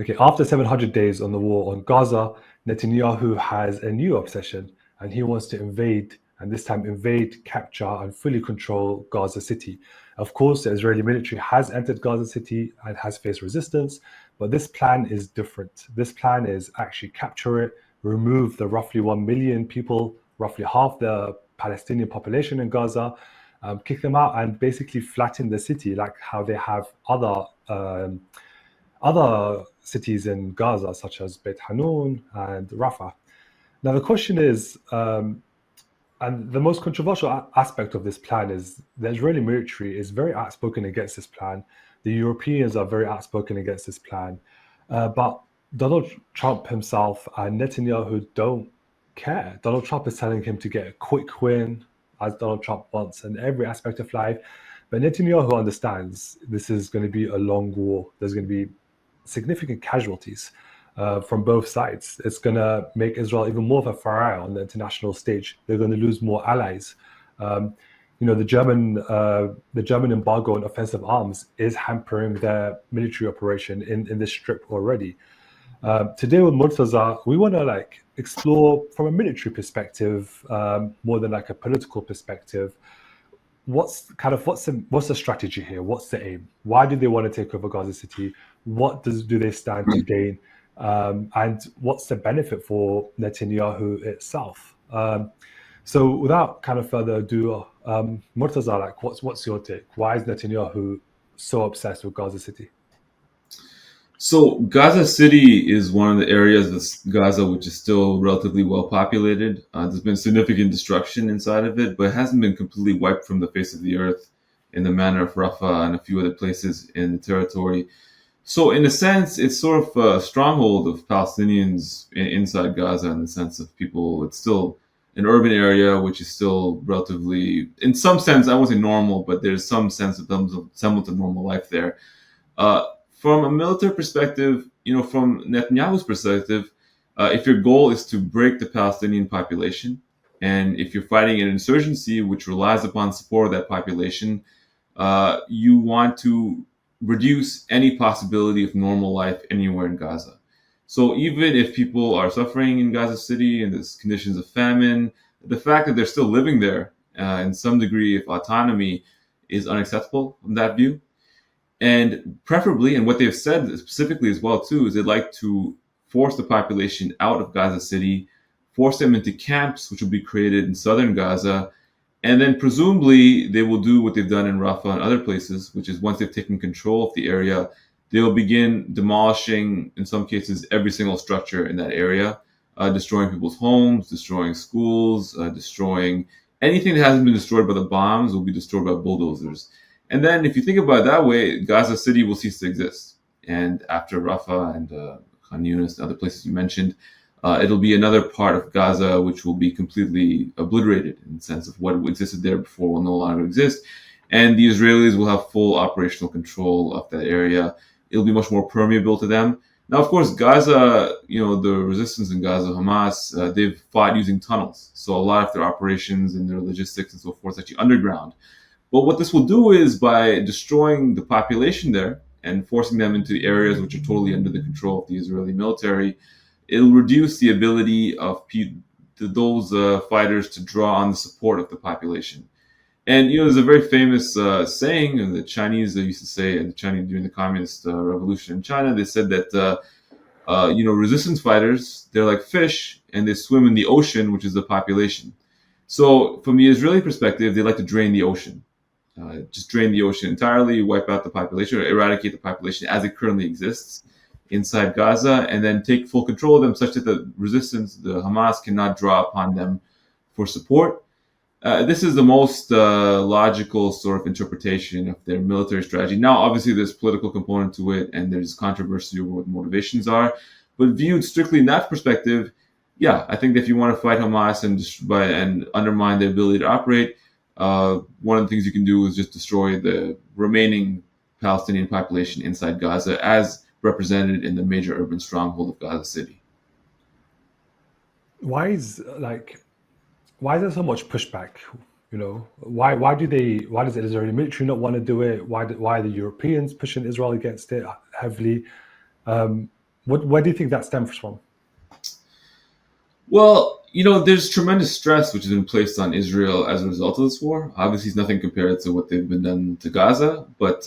Okay, after 700 days on the war on Gaza, Netanyahu has a new obsession and he wants to invade, and this time invade, capture, and fully control Gaza City. Of course, the Israeli military has entered Gaza City and has faced resistance, but this plan is different. This plan is actually capture it, remove the roughly 1 million people, roughly half the Palestinian population in Gaza, kick them out, and basically flatten the city like how they have other cities in Gaza, such as Beit Hanun and Rafah. Now, the question is, and the most controversial aspect of this plan is the Israeli military is very outspoken against this plan. The Europeans are very outspoken against this plan. But Donald Trump himself and Netanyahu don't care. Donald Trump is telling him to get a quick win, as Donald Trump wants in every aspect of life. But Netanyahu understands this is going to be a long war. There's going to be significant casualties from both sides. It's going to make Israel even more of a pariah on the international stage. They're going to lose more allies. The German embargo on offensive arms is hampering their military operation in this strip already. Today with Murtaza, we want to explore from a military perspective more than like a political perspective. What's the strategy here? What's the aim? Why do they want to take over Gaza City? What do they stand to gain? And what's the benefit for Netanyahu itself? So without kind of further ado, Murtaza, what's your take? Why is Netanyahu so obsessed with Gaza City? So Gaza City is one of the areas of Gaza which is still relatively well populated. There's been significant destruction inside of it, but it hasn't been completely wiped from the face of the earth in the manner of Rafah and a few other places in the territory. So in a sense, it's sort of a stronghold of Palestinians inside Gaza in the sense of people. It's still an urban area which is still relatively, in some sense, I won't say normal, but there's some sense of semblance of normal life there. Uh, from a military perspective, from Netanyahu's perspective, if your goal is to break the Palestinian population, and if you're fighting an insurgency which relies upon support of that population, you want to reduce any possibility of normal life anywhere in Gaza. So even if people are suffering in Gaza City and there's conditions of famine, the fact that they're still living there in some degree of autonomy is unacceptable from that view. And preferably, and what they've said specifically as well too, is they'd like to force the population out of Gaza City, force them into camps which will be created in southern Gaza, and then presumably they will do what they've done in Rafah and other places, which is once they've taken control of the area, they will begin demolishing, in some cases, every single structure in that area, destroying people's homes, destroying schools, destroying anything that hasn't been destroyed by the bombs will be destroyed by bulldozers. And then, if you think about it that way, Gaza City will cease to exist. And after Rafah and Khan Yunis and other places you mentioned, it'll be another part of Gaza which will be completely obliterated in the sense of what existed there before will no longer exist. And the Israelis will have full operational control of that area. It'll be much more permeable to them. Now, of course, Gaza, the resistance in Gaza, Hamas, they've fought using tunnels. So a lot of their operations and their logistics and so forth is actually underground. But what this will do is by destroying the population there and forcing them into areas which are totally under the control of the Israeli military, it'll reduce the ability of those fighters to draw on the support of the population. And there's a very famous saying the Chinese used to say, and the Chinese during the Communist Revolution in China, they said that resistance fighters, they're like fish and they swim in the ocean, which is the population. So from the Israeli perspective, they like to drain the ocean. Just drain the ocean entirely, wipe out the population, or eradicate the population as it currently exists inside Gaza, and then take full control of them such that the resistance, the Hamas, cannot draw upon them for support. This is the most logical sort of interpretation of their military strategy. Now, obviously, there's political component to it, and there's controversy over what the motivations are. But viewed strictly in that perspective, yeah, I think that if you want to fight Hamas and undermine their ability to operate, one of the things you can do is just destroy the remaining Palestinian population inside Gaza as represented in the major urban stronghold of Gaza City. Why is there so much pushback? Why does the Israeli military not want to do it? Why are the Europeans pushing Israel against it heavily? Where do you think that stems from? Well, there's tremendous stress which has been placed on Israel as a result of this war. Obviously, it's nothing compared to what they've been done to Gaza, but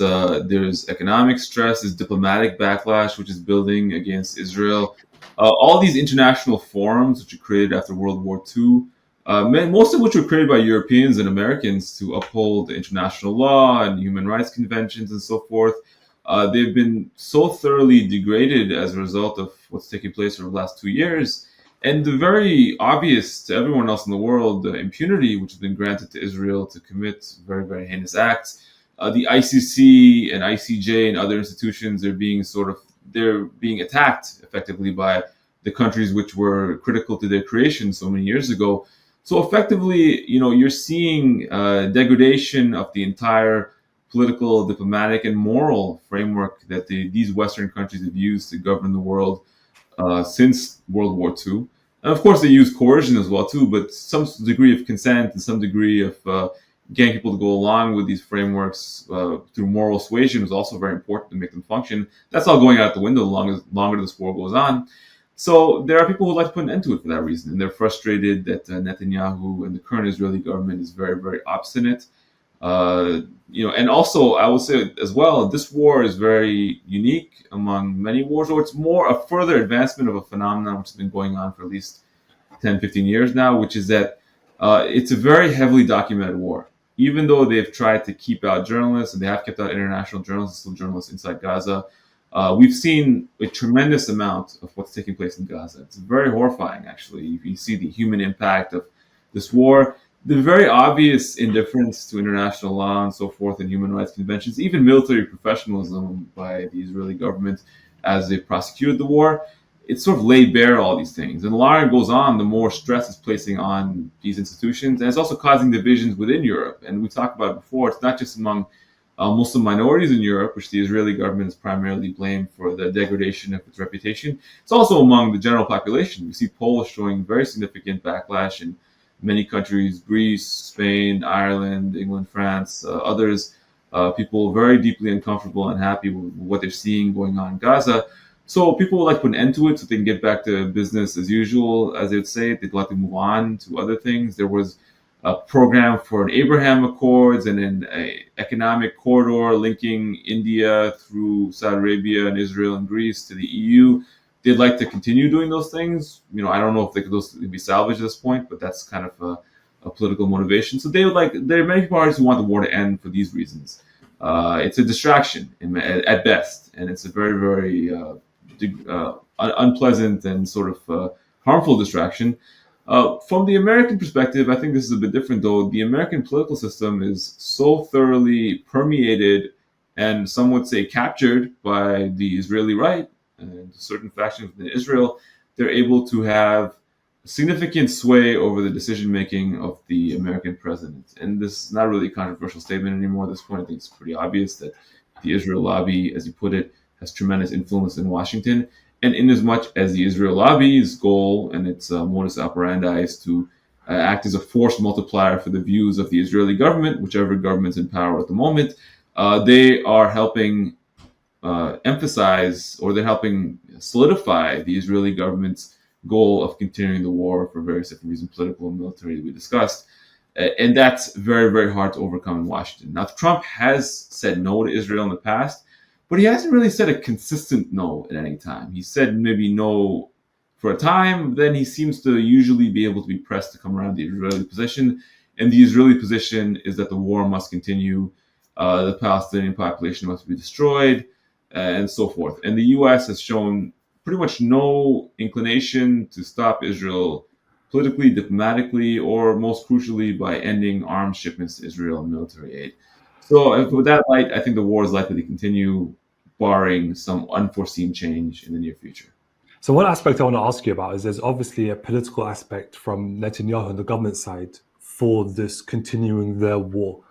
there's economic stress, there's diplomatic backlash which is building against Israel. All these international forums which were created after World War II, most of which were created by Europeans and Americans to uphold international law and human rights conventions and so forth. They've been so thoroughly degraded as a result of what's taking place over the last 2 years. And the very obvious to everyone else in the world, the impunity which has been granted to Israel to commit very, very heinous acts. The ICC and ICJ and other institutions they're being attacked effectively by the countries which were critical to their creation so many years ago. So effectively, you're seeing degradation of the entire political, diplomatic, and moral framework that these Western countries have used to govern the world since World War II. And of course, they use coercion as well too, but some degree of consent and some degree of getting people to go along with these frameworks through moral suasion was also very important to make them function. That's all going out the window the longer this war goes on. So there are people who like to put an end to it for that reason, and they're frustrated that Netanyahu and the current Israeli government is very, very obstinate. And also I will say as well, this war is very unique among many wars, or it's more a further advancement of a phenomenon which has been going on for at least 10, 15 years now, which is that it's a very heavily documented war. Even though they've tried to keep out journalists, and they have kept out international journalists, still journalists inside Gaza, we've seen a tremendous amount of what's taking place in Gaza. It's very horrifying, actually. You see the human impact of this war, the very obvious indifference to international law and so forth and human rights conventions, even military professionalism by the Israeli government as they prosecuted the war. It sort of laid bare all these things. And the longer it goes on, the more stress it's placing on these institutions. And it's also causing divisions within Europe. And we talked about it before, it's not just among Muslim minorities in Europe, which the Israeli government is primarily blamed for the degradation of its reputation. It's also among the general population. We see polls showing very significant backlash in many countries, Greece, Spain, Ireland, England, France, others, people very deeply uncomfortable and unhappy with what they're seeing going on in Gaza. So people would like to put an end to it so they can get back to business as usual, as they would say. They'd like to move on to other things. There was a program for an Abraham Accords and an economic corridor linking India through Saudi Arabia and Israel and Greece to the EU. They'd like to continue doing those things. I don't know if those could be salvaged at this point, but that's kind of a political motivation. So there are many parties who want the war to end for these reasons. It's a distraction at best, and it's a very, very unpleasant and sort of harmful distraction. From the American perspective, I think this is a bit different, though. The American political system is so thoroughly permeated and some would say captured by the Israeli right and certain factions within Israel. They're able to have significant sway over the decision-making of the American president. And this is not really a controversial statement anymore at this point. I think it's pretty obvious that the Israel lobby, as you put it, has tremendous influence in Washington. And in as much as the Israel lobby's goal and its modus operandi is to act as a force multiplier for the views of the Israeli government, whichever government's in power at the moment, they are helping emphasize, or they're helping solidify the Israeli government's goal of continuing the war for various different reasons, political and military, that we discussed. And that's very, very hard to overcome in Washington. Now, Trump has said no to Israel in the past, but he hasn't really said a consistent no at any time. He said maybe no for a time, then he seems to usually be able to be pressed to come around the Israeli position. And the Israeli position is that the war must continue, the Palestinian population must be destroyed, and so forth. And the U.S. has shown pretty much no inclination to stop Israel politically, diplomatically, or most crucially by ending arms shipments to Israel and military aid. So with that light, I think the war is likely to continue, barring some unforeseen change in the near future. So one aspect I want to ask you about is there's obviously a political aspect from Netanyahu and the government side for this continuing their war.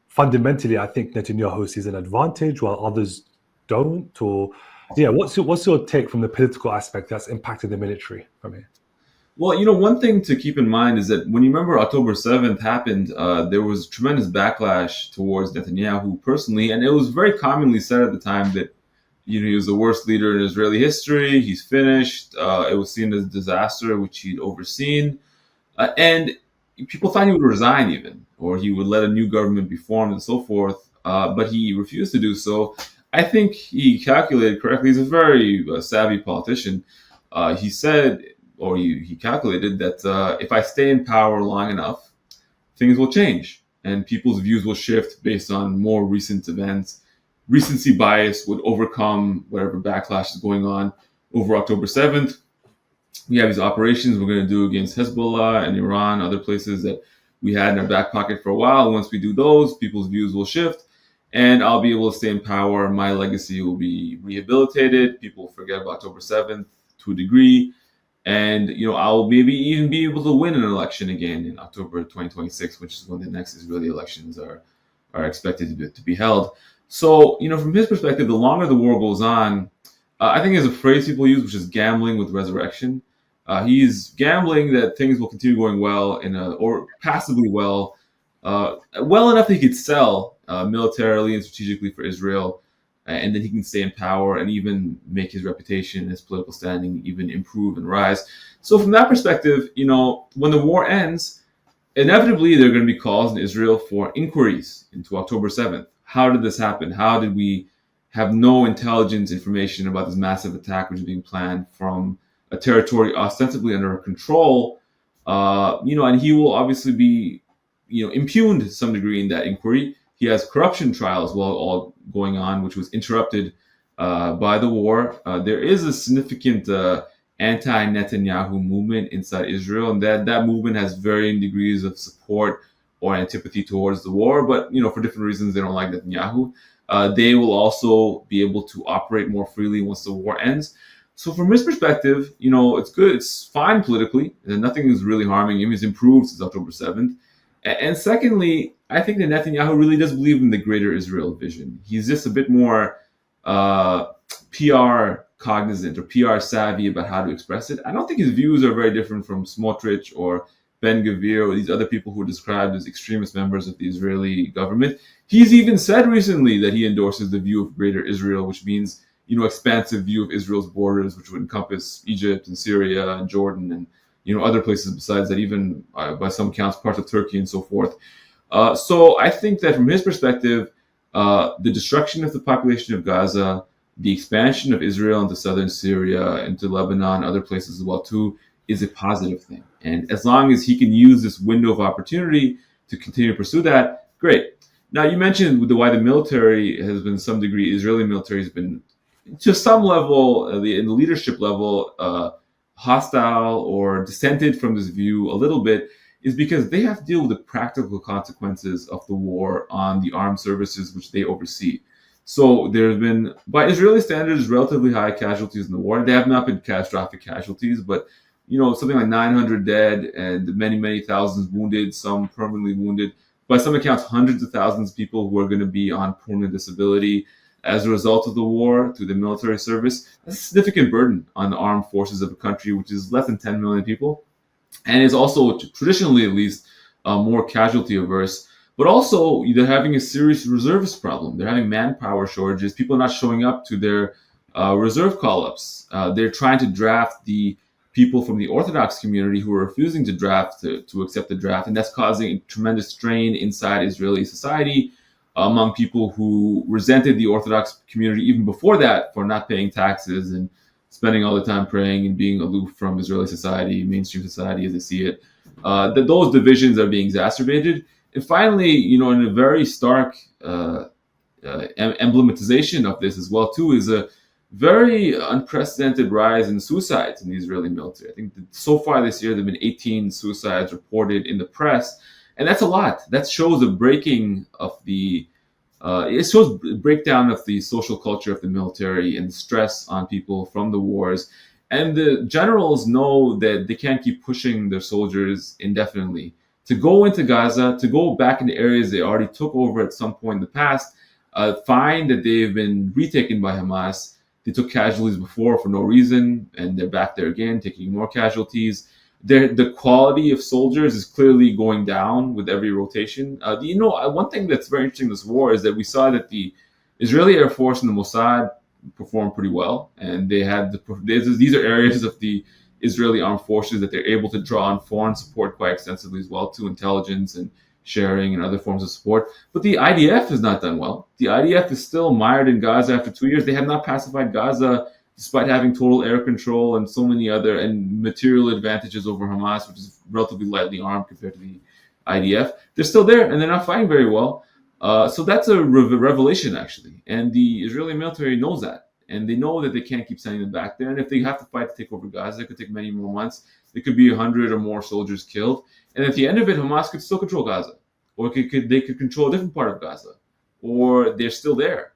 Fundamentally, I think Netanyahu sees an advantage while others don't. Or what's your take from the political aspect that's impacted the military from here? Well, one thing to keep in mind is that when you remember October 7th happened, there was tremendous backlash towards Netanyahu personally, and it was very commonly said at the time that, He was the worst leader in Israeli history. He's finished. It was seen as a disaster, which he'd overseen. And people thought he would resign even, or he would let a new government be formed and so forth. But he refused to do so. I think he calculated correctly. He's a very savvy politician. He said, or he calculated that if I stay in power long enough, things will change and people's views will shift based on more recent events. Recency bias would overcome whatever backlash is going on over October 7th. We have these operations we're going to do against Hezbollah and Iran, other places that we had in our back pocket for a while. Once we do those, people's views will shift and I'll be able to stay in power. My legacy will be rehabilitated. People forget about October 7th to a degree. And, I'll maybe even be able to win an election again in October 2026, which is when the next Israeli elections are expected to be held. So, from his perspective, the longer the war goes on, I think there's a phrase people use, which is gambling with resurrection. He's gambling that things will continue going well or passably well, well enough that he could sell militarily and strategically for Israel, and then he can stay in power and even make his reputation and his political standing even improve and rise. So from that perspective, when the war ends, inevitably there are going to be calls in Israel for inquiries into October 7th. How did this happen? How did we have no intelligence information about this massive attack which is being planned from a territory ostensibly under our control? And he will obviously be, impugned to some degree in that inquiry. He has corruption trials all going on, which was interrupted by the war. There is a significant anti-Netanyahu movement inside Israel, and that movement has varying degrees of support or antipathy towards the war. But for different reasons, they don't like Netanyahu. They will also be able to operate more freely once the war ends. So from his perspective, it's good. It's fine politically, and nothing is really harming him. He's improved since October 7th. And secondly, I think that Netanyahu really does believe in the greater Israel vision. He's just a bit more PR cognizant or PR savvy about how to express it. I don't think his views are very different from Smotrich or Ben Gvir or these other people who are described as extremist members of the Israeli government. He's even said recently that he endorses the view of greater Israel, which means, expansive view of Israel's borders, which would encompass Egypt and Syria and Jordan and, other places besides that, even by some counts, parts of Turkey and so forth. So I think that from his perspective, the destruction of the population of Gaza, the expansion of Israel into southern Syria, into Lebanon, other places as well too, is a positive thing. And as long as he can use this window of opportunity to continue to pursue that, great. Now, you mentioned why the military has been, to some degree, Israeli military has been, to some level, in the leadership level, hostile or dissented from this view a little bit, is because they have to deal with the practical consequences of the war on the armed services which they oversee. So there have been, by Israeli standards, relatively high casualties in the war. They have not been catastrophic casualties, but something like 900 dead and many, many thousands wounded, some permanently wounded. By some accounts, hundreds of thousands of people who are going to be on permanent disability as a result of the war through the military service. That's a significant burden on the armed forces of a country which is less than 10 million people, and is also, traditionally at least, more casualty averse. But also, they're having a serious reservist problem. They're having manpower shortages. People are not showing up to their reserve call-ups. They're trying to draft the people from the Orthodox community who are refusing to draft, to accept the draft. And that's causing a tremendous strain inside Israeli society among people who resented the Orthodox community even before that for not paying taxes and spending all the time praying and being aloof from Israeli society, mainstream society as they see it. That those divisions are being exacerbated. And finally, in a very stark emblematization of this as well, too, is a very unprecedented rise in suicides in the Israeli military. I think that so far this year, there have been 18 suicides reported in the press. And that's a lot. That shows a breaking of it shows breakdown of the social culture of the military and the stress on people from the wars. And the generals know that they can't keep pushing their soldiers indefinitely to go into Gaza, to go back into areas they already took over at some point in the past, find that they've been retaken by Hamas. They took casualties before for no reason, and they're back there again, taking more casualties. The quality of soldiers is clearly going down with every rotation. One thing that's very interesting in this war is that we saw that the Israeli Air Force and the Mossad perform pretty well, and these are areas of the Israeli armed forces that they're able to draw on foreign support quite extensively as well, to intelligence and sharing and other forms of support. But the IDF has not done well. The IDF is still mired in Gaza after 2 years. They have not pacified Gaza despite having total air control and so many other and material advantages over Hamas, which is relatively lightly armed compared to the IDF. They're still there and they're not fighting very well. So that's a revelation, actually. And the Israeli military knows that. And they know that they can't keep sending them back there. And if they have to fight to take over Gaza, it could take many more months. There could be 100 or more soldiers killed. And at the end of it, Hamas could still control Gaza. Or they could control a different part of Gaza. Or they're still there.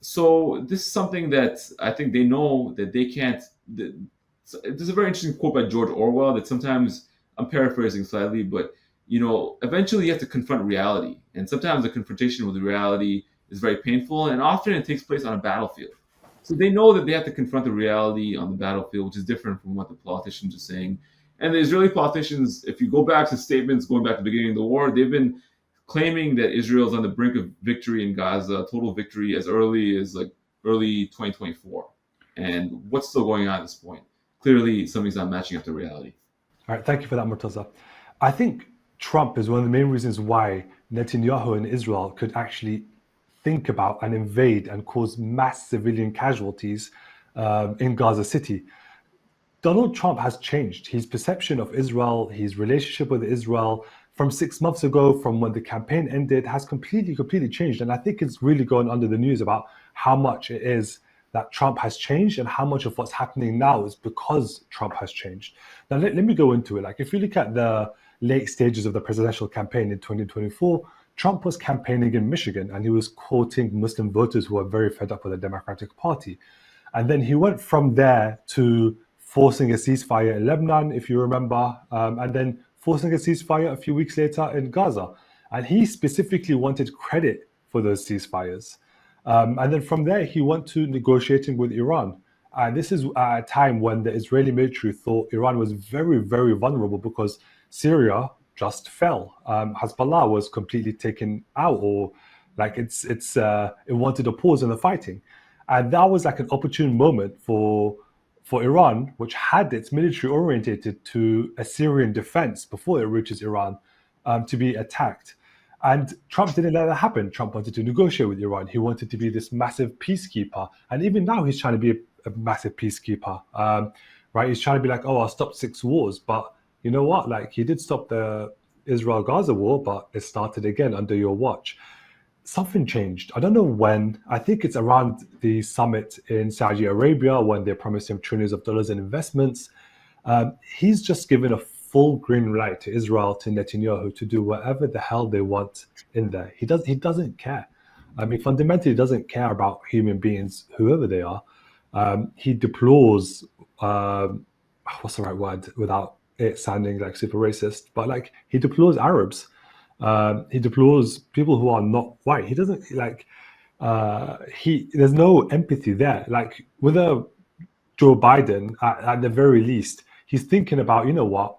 So this is something that I think they know that they can't. There's a very interesting quote by George Orwell that sometimes, I'm paraphrasing slightly, but eventually you have to confront reality. And sometimes the confrontation with reality is very painful, and often it takes place on a battlefield. So they know that they have to confront the reality on the battlefield, which is different from what the politicians are saying. And the Israeli politicians, if you go back to statements going back to the beginning of the war, they've been claiming that Israel is on the brink of victory in Gaza, total victory, as early as early 2024. And what's still going on at this point? Clearly, something's not matching up to reality. All right, thank you for that, Murtaza. I think Trump is one of the main reasons why Netanyahu and Israel could actually think about and invade and cause mass civilian casualties in Gaza City. Donald Trump has changed. His perception of Israel, his relationship with Israel from 6 months ago, from when the campaign ended, has completely changed. And I think it's really going under the news about how much it is that Trump has changed and how much of what's happening now is because Trump has changed. Now, let me go into it. Like, if you look at the late stages of the presidential campaign in 2024, Trump was campaigning in Michigan and he was quoting Muslim voters who are very fed up with the Democratic Party. And then he went from there to forcing a ceasefire in Lebanon, if you remember, and then forcing a ceasefire a few weeks later in Gaza. And he specifically wanted credit for those ceasefires. And then from there, he went to negotiating with Iran. And this is at a time when the Israeli military thought Iran was very, very vulnerable because Syria just fell. Hezbollah was completely taken out, or like it wanted a pause in the fighting. And that was like an opportune moment for Iran, which had its military orientated to a Syrian defense before it reaches Iran, to be attacked. And Trump didn't let that happen. Trump wanted to negotiate with Iran. He wanted to be this massive peacekeeper. And even now, he's trying to be a massive peacekeeper, right? He's trying to be like, oh, I'll stop 6 wars. But you know what? Like, he did stop the Israel-Gaza war, but it started again under your watch. Something changed. I don't know when. I think it's around the summit in Saudi Arabia when they promised him trillions of dollars in investments. He's just given a full green light to Israel, to Netanyahu, to do whatever the hell they want in there. He doesn't care. I mean, fundamentally, he doesn't care about human beings, whoever they are. He deplores, what's the right word without it sounding like super racist, but like, he deplores Arabs. He deplores people who are not white. He doesn't like, there's no empathy there. Like, with Joe Biden, at the very least, he's thinking about, you know what,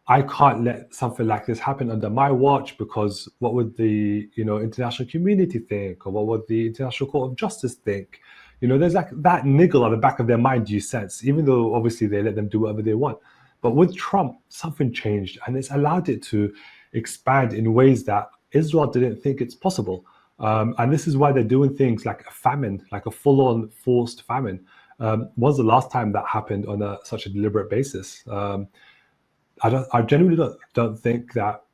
I can't let something like this happen under my watch, because what would the international community think, or what would the International Court of Justice think? There's like that niggle at the back of their mind, you sense, even though obviously they let them do whatever they want. But with Trump, something changed, and it's allowed it to expand in ways that Israel didn't think it's possible. And this is why they're doing things like a famine, like a full-on forced famine. When's the last time that happened on such a deliberate basis? I genuinely don't think that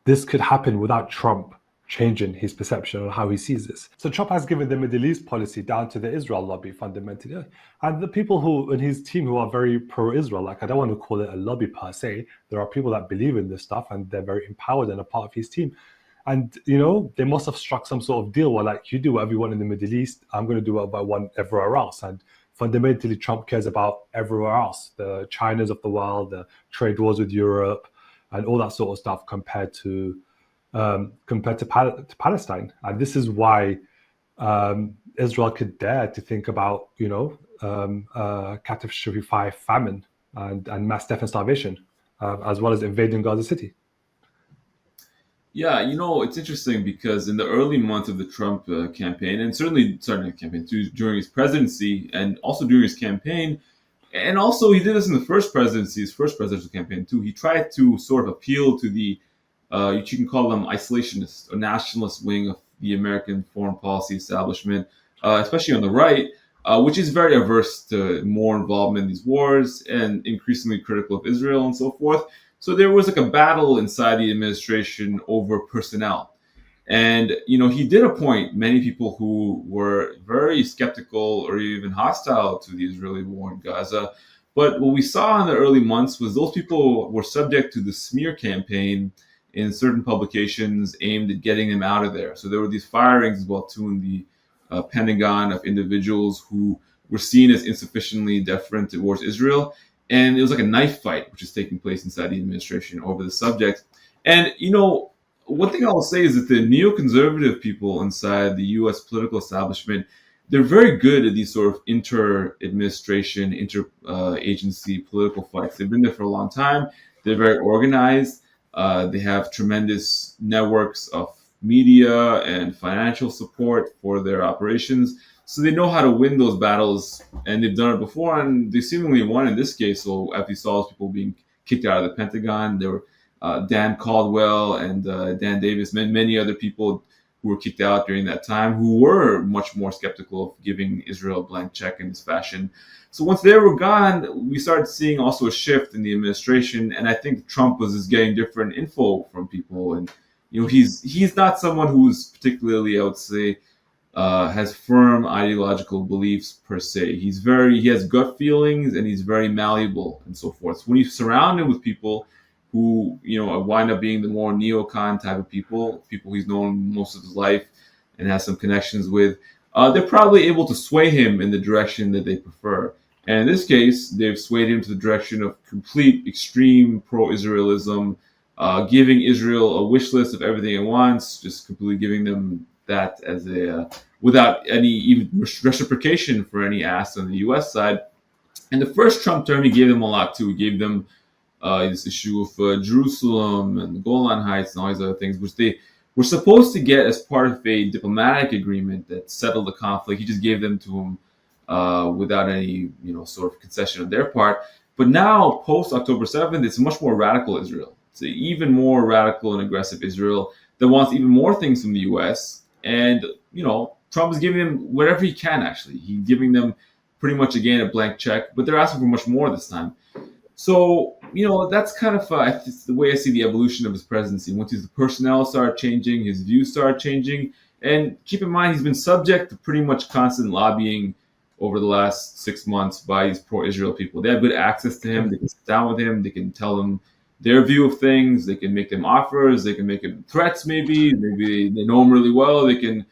this could happen without Trump changing his perception on how he sees this. So Trump has given the Middle East policy down to the Israel lobby fundamentally, and the people who in his team who are very pro-Israel. Like, I don't want to call it a lobby per se. There are people that believe in this stuff and they're very empowered and a part of his team. And they must have struck some sort of deal where, like, you do whatever you want in the Middle East, I'm going to do whatever I want everywhere else. And fundamentally, Trump cares about everywhere else, the Chinas of the world, the trade wars with Europe, and all that sort of stuff compared to Palestine. And this is why Israel could dare to think about, catastrophe 5 famine and mass death and starvation, as well as invading Gaza City. Yeah, it's interesting because in the early months of the Trump campaign, and certainly starting the campaign too, during his presidency and also during his campaign, and also he did this in the first presidency, his first presidential campaign too. He tried to sort of appeal to the, you can call them isolationist or nationalist wing of the American foreign policy establishment, especially on the right, which is very averse to more involvement in these wars and increasingly critical of Israel and so forth. So there was like a battle inside the administration over personnel. And, he did appoint many people who were very skeptical or even hostile to the Israeli war in Gaza. But what we saw in the early months was those people were subject to the smear campaign in certain publications aimed at getting them out of there. So there were these firings as well, too, in the Pentagon of individuals who were seen as insufficiently deferent towards Israel. And it was like a knife fight, which is taking place inside the administration over the subject. And, one thing I will say is that the neoconservative people inside the U.S. political establishment, they're very good at these sort of inter-administration, inter-agency political fights. They've been there for a long time. They're very organized. They have tremendous networks of media and financial support for their operations. So they know how to win those battles, and they've done it before, and they seemingly won in this case. So after you saw those people being kicked out of the Pentagon, there were Dan Caldwell and Dan Davis, many other people who were kicked out during that time, who were much more skeptical of giving Israel a blank check in this fashion. So once they were gone, we started seeing also a shift in the administration, and I think Trump was just getting different info from people, and he's not someone who's particularly, I would say, has firm ideological beliefs per se. He has gut feelings, and he's very malleable and so forth. So when you surround him with people who wind up being the more neocon type of people he's known most of his life and has some connections with, they're probably able to sway him in the direction that they prefer. And in this case, they've swayed him to the direction of complete extreme pro-Israelism, giving Israel a wish list of everything it wants, just completely giving them that as a without any even reciprocation for any ask on the U.S. side. And the first Trump term, he gave them a lot too. He gave them this issue of Jerusalem and the Golan Heights and all these other things, which they were supposed to get as part of a diplomatic agreement that settled the conflict. He just gave them to him without any, sort of concession on their part. But now, post October 7th, it's a much more radical Israel. It's an even more radical and aggressive Israel that wants even more things from the U.S. And, Trump is giving them whatever he can, actually. He's giving them pretty much, again, a blank check, but they're asking for much more this time. So, that's kind of the way I see the evolution of his presidency. Once his personnel start changing, his views start changing. And keep in mind, he's been subject to pretty much constant lobbying over the last 6 months by these pro-Israel people. They have good access to him. They can sit down with him. They can tell him their view of things. They can make them offers. They can make him threats, maybe. Maybe they know him really well. They can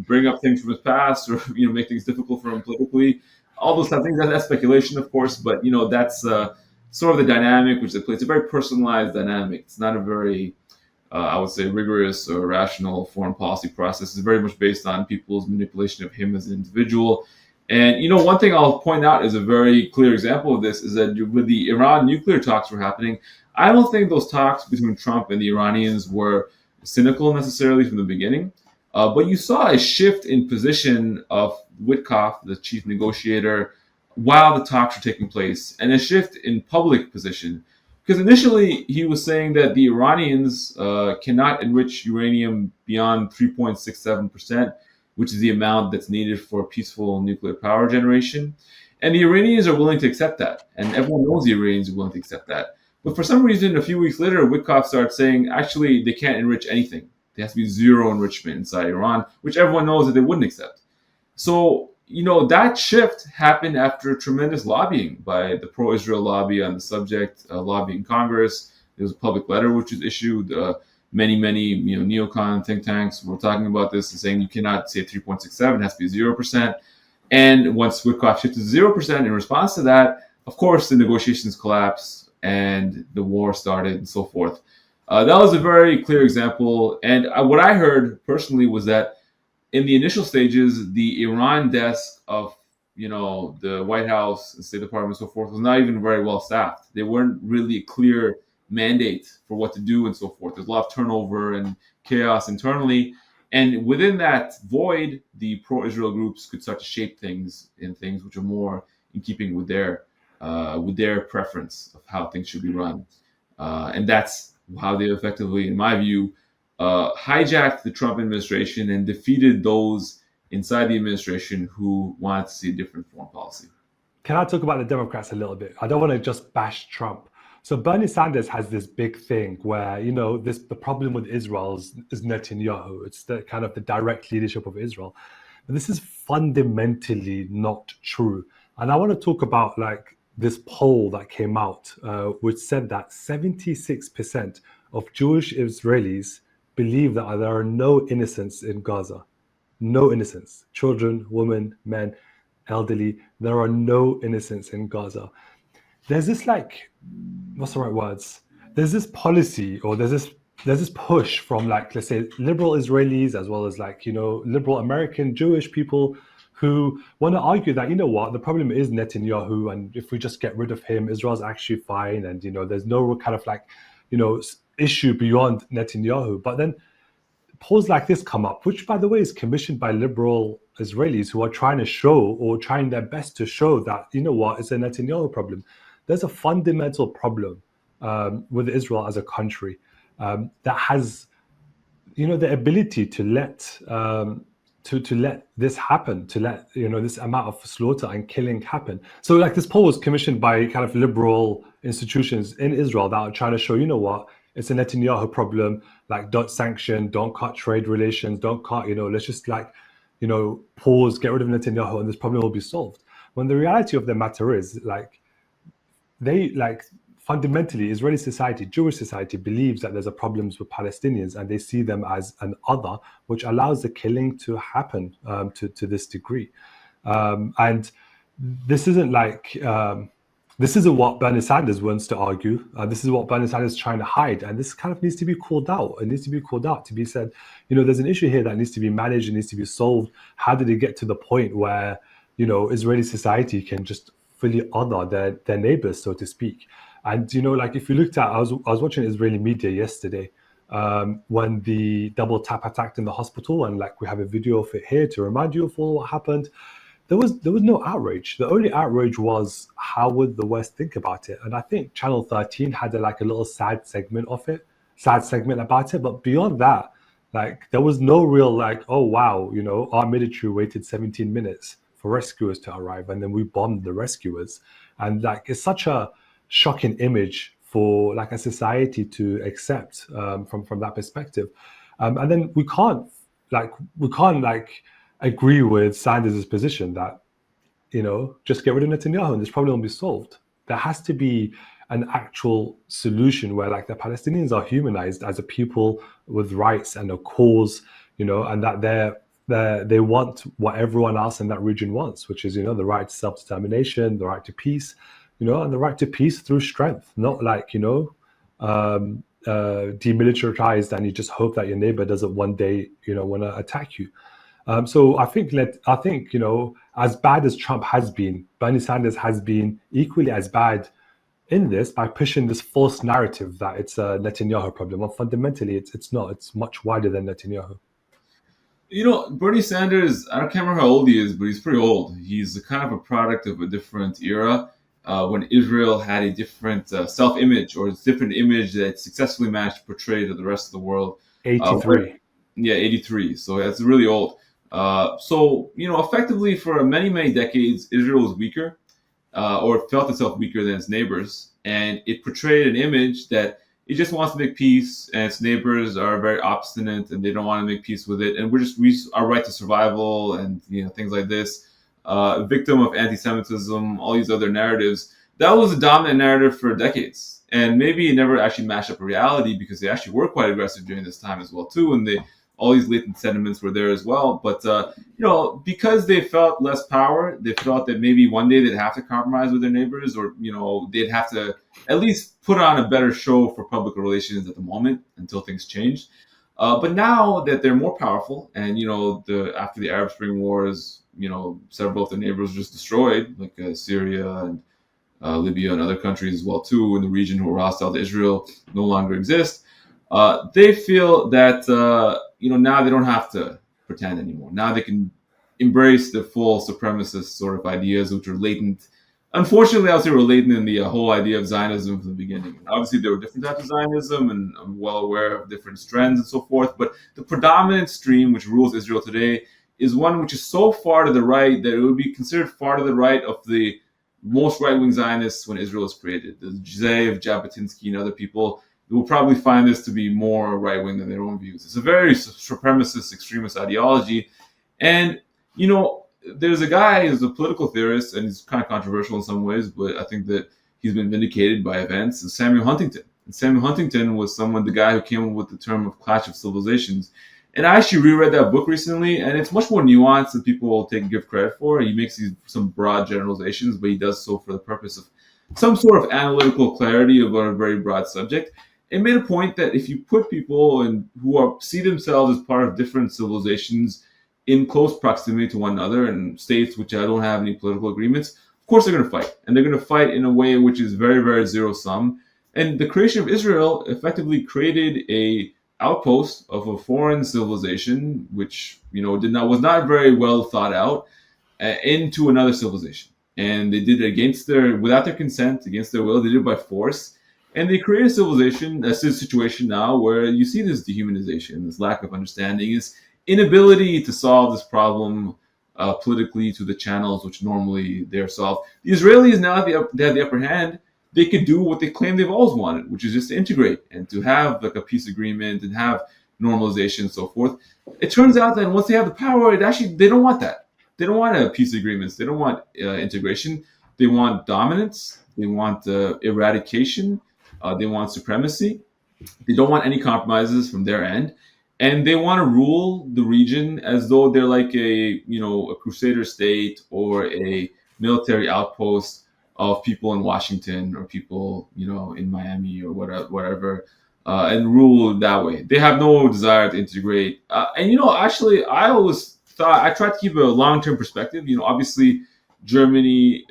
bring up things from his past or, make things difficult for him politically. All those type of things. That's speculation, of course, but that's sort of the dynamic which they play. It's a very personalized dynamic. It's not a very, I would say, rigorous or rational foreign policy process. It's very much based on people's manipulation of him as an individual. And one thing I'll point out is a very clear example of this is that with the Iran nuclear talks were happening, I don't think those talks between Trump and the Iranians were cynical necessarily from the beginning. But you saw a shift in position of Witkoff, the chief negotiator, while the talks were taking place, and a shift in public position. Because initially he was saying that the Iranians cannot enrich uranium beyond 3.67%, which is the amount that's needed for peaceful nuclear power generation. And the Iranians are willing to accept that. And everyone knows the Iranians are willing to accept that. But for some reason, a few weeks later, Witkoff started saying, actually, they can't enrich anything. There has to be zero enrichment inside Iran, which everyone knows that they wouldn't accept. So, that shift happened after tremendous lobbying by the pro-Israel lobby on the subject, lobbying Congress. There was a public letter which was issued. Many, neocon think tanks were talking about this and saying you cannot say 3.67, it has to be 0%. And once Witkoff shifted to 0% in response to that, of course, the negotiations collapsed and the war started and so forth. That was a very clear example. And what I heard personally was that in the initial stages, the Iran desk of the White House, the State Department, and so forth, was not even very well staffed. They weren't really a clear mandate for what to do and so forth. There's a lot of turnover and chaos internally. And within that void, the pro-Israel groups could start to shape things in things which are more in keeping with their preference of how things should be run. And that's how they effectively, in my view, hijacked the Trump administration and defeated those inside the administration who wanted to see a different foreign policy. Can I talk about the Democrats a little bit? I don't want to just bash Trump. So Bernie Sanders has this big thing where, the problem with Israel is Netanyahu. It's the kind of the direct leadership of Israel. But this is fundamentally not true. And I want to talk about like this poll that came out, which said that 76% of Jewish Israelis believe that there are no innocents in Gaza. No innocents. Children, women, men, elderly. There are no innocents in Gaza. There's this like, what's the right words? There's this policy, or there's this push from, like, let's say, liberal Israelis as well as, like, liberal American Jewish people who want to argue that, the problem is Netanyahu, and if we just get rid of him, Israel's actually fine, and there's no kind of like issue beyond Netanyahu. But then polls like this come up, which, by the way, is commissioned by liberal Israelis who are trying to show, or trying their best to show, that it's a Netanyahu problem. There's a fundamental problem with Israel as a country that has the ability to let to let this happen, to let this amount of slaughter and killing happen. So, like, this poll was commissioned by kind of liberal institutions in Israel that are trying to show, it's a Netanyahu problem. Like, don't sanction, don't cut trade relations, don't cut, let's just pause, get rid of Netanyahu, and this problem will be solved. When the reality of the matter is, fundamentally, Israeli society, Jewish society, believes that there's a problems with Palestinians, and they see them as an other, which allows the killing to happen to this degree. And this isn't this isn't what Bernie Sanders wants to argue. This is what Bernie Sanders is trying to hide, and this kind of needs to be called out. It needs to be called out, to be said, there's an issue here that needs to be managed and needs to be solved. How did it get to the point where Israeli society can just fully honor their neighbors, so to speak? And if you looked at, I was watching Israeli media yesterday when the double tap attacked in the hospital, and we have a video of it here to remind you of all what happened. There was no outrage. The only outrage was, how would the West think about it? And I think Channel 13 had a little sad segment about it. But beyond that, there was no real oh wow, our military waited 17 minutes for rescuers to arrive, and then we bombed the rescuers. And it's such a shocking image for a society to accept from that perspective. And then we can't agree with Sanders' position that just get rid of Netanyahu and this problem will be solved. There has to be an actual solution where the Palestinians are humanized as a people with rights and a cause, and that they want what everyone else in that region wants, which is the right to self-determination, the right to peace, and the right to peace through strength, not demilitarized, and you just hope that your neighbor doesn't one day want to attack you. So I think as bad as Trump has been, Bernie Sanders has been equally as bad in this, by pushing this false narrative that it's a Netanyahu problem. Well, fundamentally, it's not. It's much wider than Netanyahu. Bernie Sanders, I can't remember how old he is, but he's pretty old. He's kind of a product of a different era when Israel had a different self-image, or a different image that successfully managed to portray to the rest of the world. 83. 83. So that's really old. So effectively, for many, many decades, Israel was weaker, or felt itself weaker than its neighbors. And it portrayed an image that it just wants to make peace, and its neighbors are very obstinate and they don't want to make peace with it. And we our right to survival and things like this, victim of anti-Semitism, all these other narratives. That was a dominant narrative for decades. And maybe it never actually matched up with reality, because they actually were quite aggressive during this time as well too, and all these latent sentiments were there as well. But because they felt less power, they felt that maybe one day they'd have to compromise with their neighbors, or they'd have to at least put on a better show for public relations at the moment until things changed. But now that they're more powerful, and after the Arab Spring Wars, several of their neighbors were just destroyed, like Syria and Libya and other countries as well too in the region who are hostile to Israel no longer exist. They feel that now they don't have to pretend anymore. Now they can embrace the full supremacist sort of ideas which are latent. Unfortunately, I would say were latent in the whole idea of Zionism from the beginning. Obviously, there were different types of Zionism, and I'm well aware of different strands and so forth. But the predominant stream which rules Israel today is one which is so far to the right that it would be considered far to the right of the most right-wing Zionists when Israel was created. The Zev, Jabotinsky, and other people will probably find this to be more right-wing than their own views. It's a very supremacist, extremist ideology. And, there's a guy who's a political theorist, and he's kind of controversial in some ways, but I think that he's been vindicated by events, is Samuel Huntington. And Samuel Huntington was the guy who came up with the term of clash of civilizations. And I actually reread that book recently, and it's much more nuanced than people give credit for. He makes some broad generalizations, but he does so for the purpose of some sort of analytical clarity about a very broad subject. It made a point that if you put people who see themselves as part of different civilizations in close proximity to one another and states which don't have any political agreements, of course they're going to fight. And they're going to fight in a way which is very, very zero-sum. And the creation of Israel effectively created a outpost of a foreign civilization, which was not very well thought out, into another civilization. And they did it without their consent, against their will. They did it by force. And they created a situation now where you see this dehumanization, this lack of understanding, this inability to solve this problem politically through the channels which normally they're solved. The Israelis now they have the upper hand. They could do what they claim they've always wanted, which is just to integrate and to have like a peace agreement and have normalization and so forth. It turns out that once they have the power, they don't want that. They don't want peace agreements. They don't want integration. They want dominance. They want eradication. They want supremacy. They don't want any compromises from their end. And they want to rule the region as though they're like a crusader state or a military outpost of people in Washington or people, in Miami or whatever, and rule that way. They have no desire to integrate. Actually, I always thought I tried to keep a long-term perspective. Obviously, Germany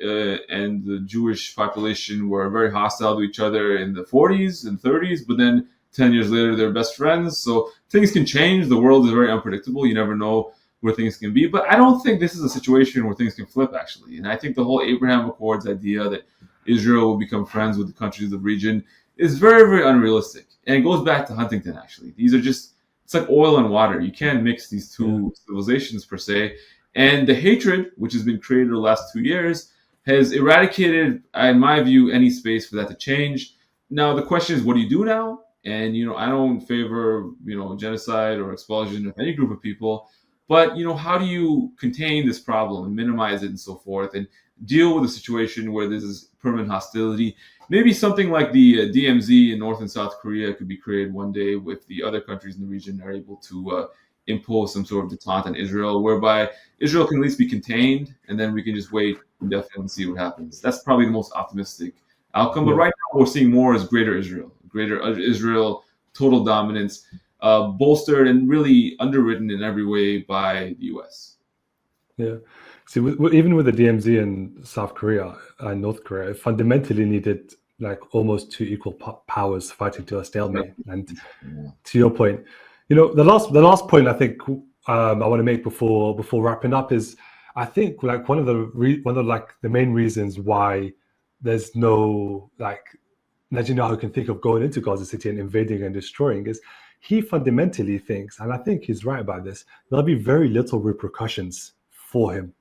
and the Jewish population were very hostile to each other in the 40s and 30s, but then 10 years later, they're best friends. So things can change. The world is very unpredictable. You never know where things can be. But I don't think this is a situation where things can flip, actually. And I think the whole Abraham Accords idea that Israel will become friends with the countries of the region is very, very unrealistic. And it goes back to Huntington, actually. It's like oil and water. You can't mix these two civilizations, per se. And the hatred, which has been created the last 2 years, has eradicated, in my view, any space for that to change. Now, the question is, what do you do now? And, I don't favor, genocide or expulsion of any group of people. But, how do you contain this problem and minimize it and so forth and deal with a situation where there's this permanent hostility? Maybe something like the DMZ in North and South Korea could be created one day if the other countries in the region are able to impose some sort of detente on Israel, whereby Israel can at least be contained, and then we can just wait indefinitely and see what happens. That's probably the most optimistic outcome. But right now, we're seeing more as greater Israel, total dominance, bolstered and really underwritten in every way by the U.S. Yeah. See, even with the DMZ in South Korea and North Korea, it fundamentally needed like almost two equal powers fighting to a stalemate. And to your point, the last point I think I want to make before wrapping up is I think like one of the main reasons why there's no Netanyahu can think of going into Gaza City and invading and destroying is he fundamentally thinks, and I think he's right about this, there'll be very little repercussions for him.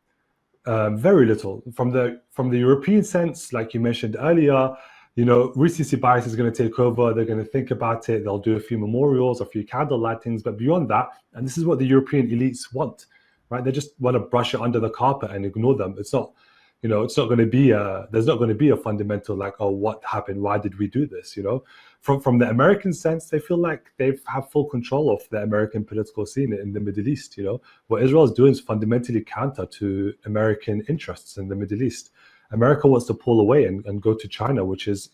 Very little. From the European sense, like you mentioned earlier, recency bias is going to take over. They're going to think about it. They'll do a few memorials, a few candle lightings, but beyond that, and this is what the European elites want, right? They just want to brush it under the carpet and ignore them. It's not, it's not going to be there's not going to be a fundamental like, oh, what happened? Why did we do this? From the American sense, they feel like they have full control of the American political scene in the Middle East. What Israel is doing is fundamentally counter to American interests in the Middle East. America wants to pull away and go to China, which is,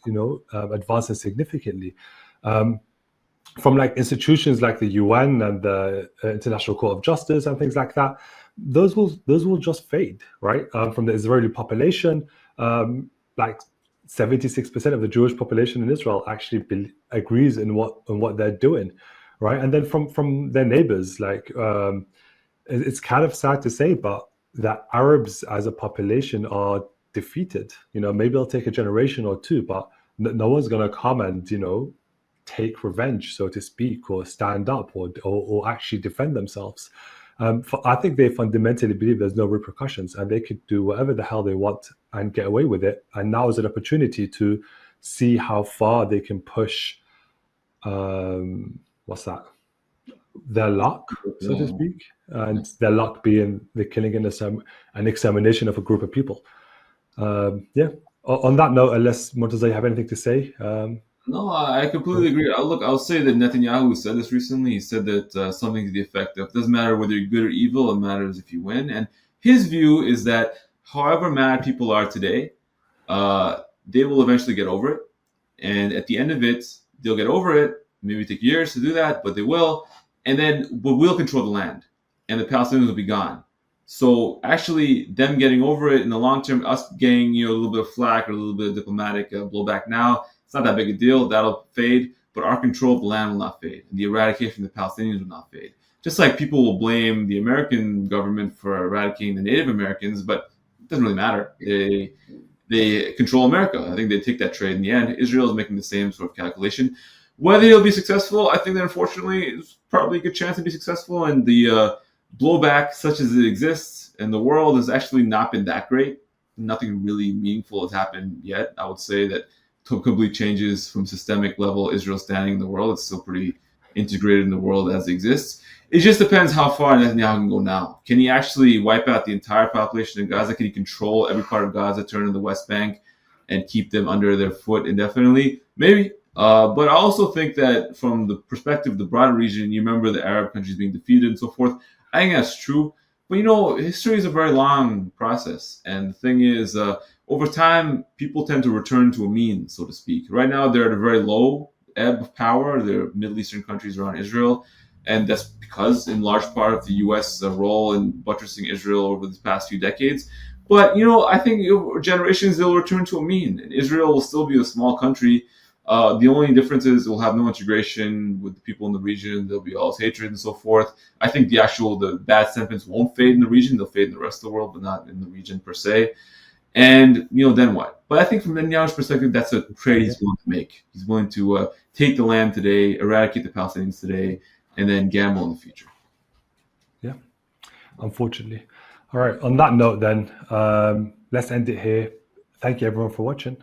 advancing significantly. From like institutions like the UN and the International Court of Justice and things like that, those will just fade, right? From the Israeli population, like 76% of the Jewish population in Israel actually agrees in what they're doing, right? And then from their neighbors, like it's kind of sad to say, but that Arabs as a population are defeated. Maybe it'll take a generation or two, but no one's going to come and take revenge, so to speak, or stand up, or actually defend themselves. I think they fundamentally believe there's no repercussions and they could do whatever the hell they want and get away with it. And now is an opportunity to see how far they can push, their luck, so to speak. And their luck being the killing and extermination of a group of people. On that note, unless Murtaza, you have anything to say? No, I completely agree. I'll say that Netanyahu said this recently. He said that something to the effect of, doesn't matter whether you're good or evil, it matters if you win. And his view is that however mad people are today, they will eventually get over it. And at the end of it, they'll get over it. Maybe take years to do that, but they will. And then we'll control the land and the Palestinians will be gone. So actually them getting over it in the long term, us getting a little bit of flack or a little bit of diplomatic blowback now, it's not that big a deal. That'll fade, but our control of the land will not fade. And the eradication of the Palestinians will not fade. Just like people will blame the American government for eradicating the Native Americans, but it doesn't really matter. They control America. I think they take that trade in the end. Israel is making the same sort of calculation. Whether it'll be successful, I think that unfortunately it's probably a good chance to be successful. And the blowback, such as it exists in the world, has actually not been that great. Nothing really meaningful has happened yet. I would say that complete changes from systemic level Israel standing in the world. It's still pretty integrated in the world as it exists. It just depends how far Netanyahu can go now. Can he actually wipe out the entire population in Gaza? Can he control every part of Gaza, turn to the West Bank, and keep them under their foot indefinitely? Maybe. But I also think that from the perspective of the broader region, you remember the Arab countries being defeated and so forth. I think that's true. But history is a very long process. And the thing is, over time, people tend to return to a mean, so to speak. Right now, they're at a very low ebb of power. They're Middle Eastern countries around Israel. And that's because, in large part, of the U.S. Role in buttressing Israel over these past few decades. But, I think over generations, they'll return to a mean. And Israel will still be a small country. The only difference is it will have no integration with the people in the region. There'll be all hatred and so forth. I think the bad sentiments won't fade in the region. They'll fade in the rest of the world, but not in the region per se. And, then what? But I think from Netanyahu's perspective, that's a trade he's willing to make. He's willing to take the land today, eradicate the Palestinians today, and then gamble in the future. Yeah, unfortunately. All right. On that note, then, let's end it here. Thank you, everyone, for watching.